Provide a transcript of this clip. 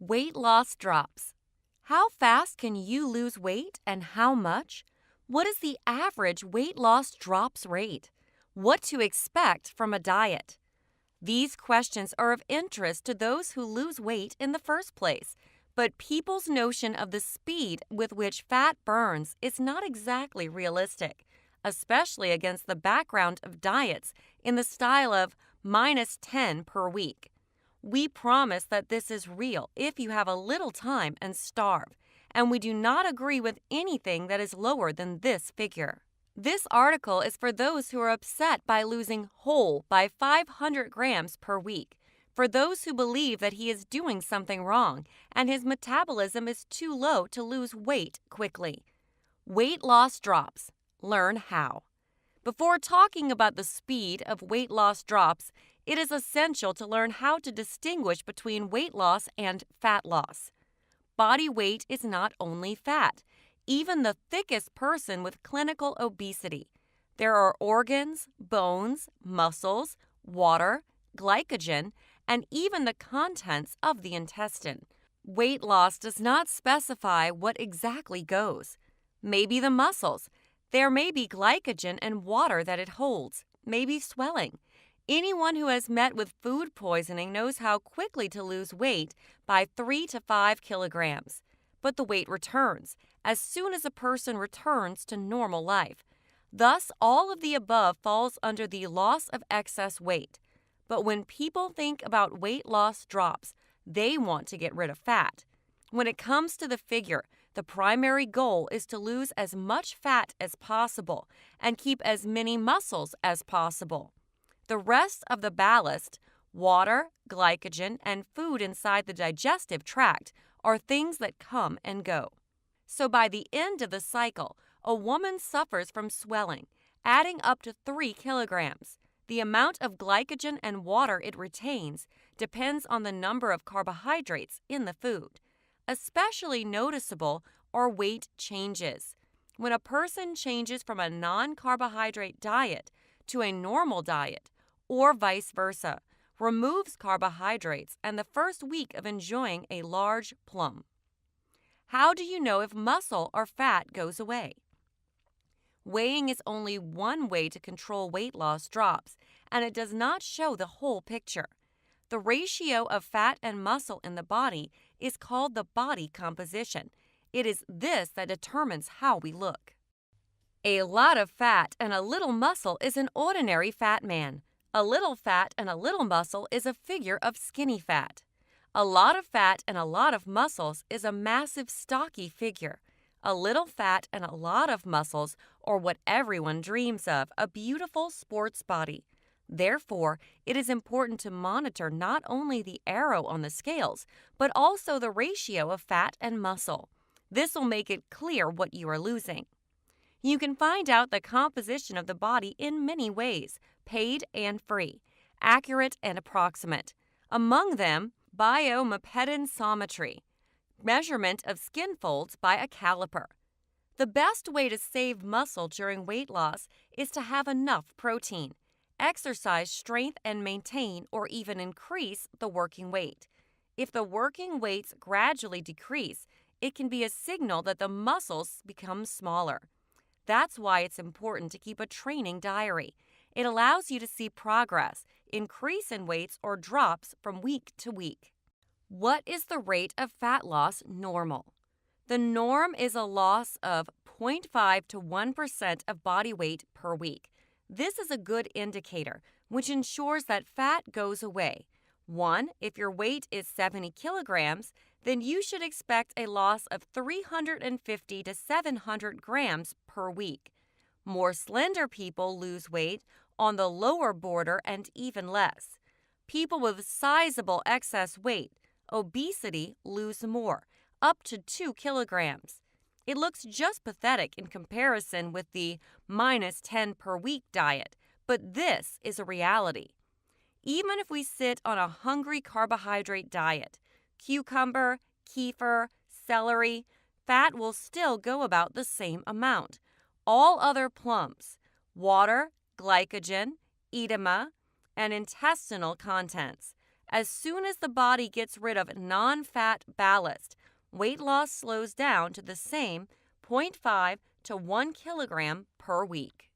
Weight loss drops. How fast can you lose weight and how much? What is the average weight loss drops rate? What to expect from a diet? These questions are of interest to those who lose weight in the first place, but people's notion of the speed with which fat burns is not exactly realistic, especially against the background of diets in the style of -10 per week. We promise that this is real if you have a little time and starve, and we do not agree with anything that is lower than this figure. This article is for those who are upset by losing whole by 500 grams per week, for those who believe that he is doing something wrong and his metabolism is too low to lose weight quickly. Weight loss drops. Learn how. Before talking about the speed of weight loss drops, it is essential to learn how to distinguish between weight loss and fat loss. Body weight is not only fat, even the thickest person with clinical obesity. There are organs, bones, muscles, water, glycogen, and even the contents of the intestine. Weight loss does not specify what exactly goes. Maybe the muscles. There may be glycogen and water that it holds, maybe swelling. Anyone who has met with food poisoning knows how quickly to lose weight by 3 to 5 kilograms. But the weight returns as soon as a person returns to normal life. Thus, all of the above falls under the loss of excess weight. But when people think about weight loss drops, they want to get rid of fat. When it comes to the figure, the primary goal is to lose as much fat as possible and keep as many muscles as possible. The rest of the ballast, water, glycogen, and food inside the digestive tract are things that come and go. So by the end of the cycle, a woman suffers from swelling, adding up to 3 kilograms. The amount of glycogen and water it retains depends on the number of carbohydrates in the food. Especially noticeable are weight changes. When a person changes from a non-carbohydrate diet to a normal diet, or vice versa, removes carbohydrates and the first week of enjoying a large plum. How do you know if muscle or fat goes away? Weighing is only one way to control weight loss drops, and it does not show the whole picture. The ratio of fat and muscle in the body is called the body composition. It is this that determines how we look. A lot of fat and a little muscle is an ordinary fat man. A little fat and a little muscle is a figure of skinny fat. A lot of fat and a lot of muscles is a massive stocky figure. A little fat and a lot of muscles are what everyone dreams of, a beautiful sports body. Therefore, it is important to monitor not only the arrow on the scales, but also the ratio of fat and muscle. This will make it clear what you are losing. You can find out the composition of the body in many ways, paid and free, accurate and approximate. Among them, biomepedinsometry, measurement of skin folds by a caliper. The best way to save muscle during weight loss is to have enough protein. Exercise strength and maintain or even increase the working weight. If the working weights gradually decrease, it can be a signal that the muscles become smaller. That's why it's important to keep a training diary. It allows you to see progress, increase in weights or drops from week to week. What is the rate of fat loss normal? The norm is a loss of 0.5 to 1% of body weight per week. This is a good indicator, which ensures that fat goes away. 1. If your weight is 70 kilograms, then you should expect a loss of 350 to 700 grams per week. More slender people lose weight on the lower border and even less. People with sizable excess weight, obesity, lose more, up to 2 kilograms. It looks just pathetic in comparison with the -10 per week diet, but this is a reality. Even if we sit on a hungry carbohydrate diet, cucumber, kefir, celery, fat will still go about the same amount. All other plums, water, glycogen, edema, and intestinal contents, As soon as the body gets rid of non fat ballast, weight loss slows down to the same 0.5 to 1 kilogram per week.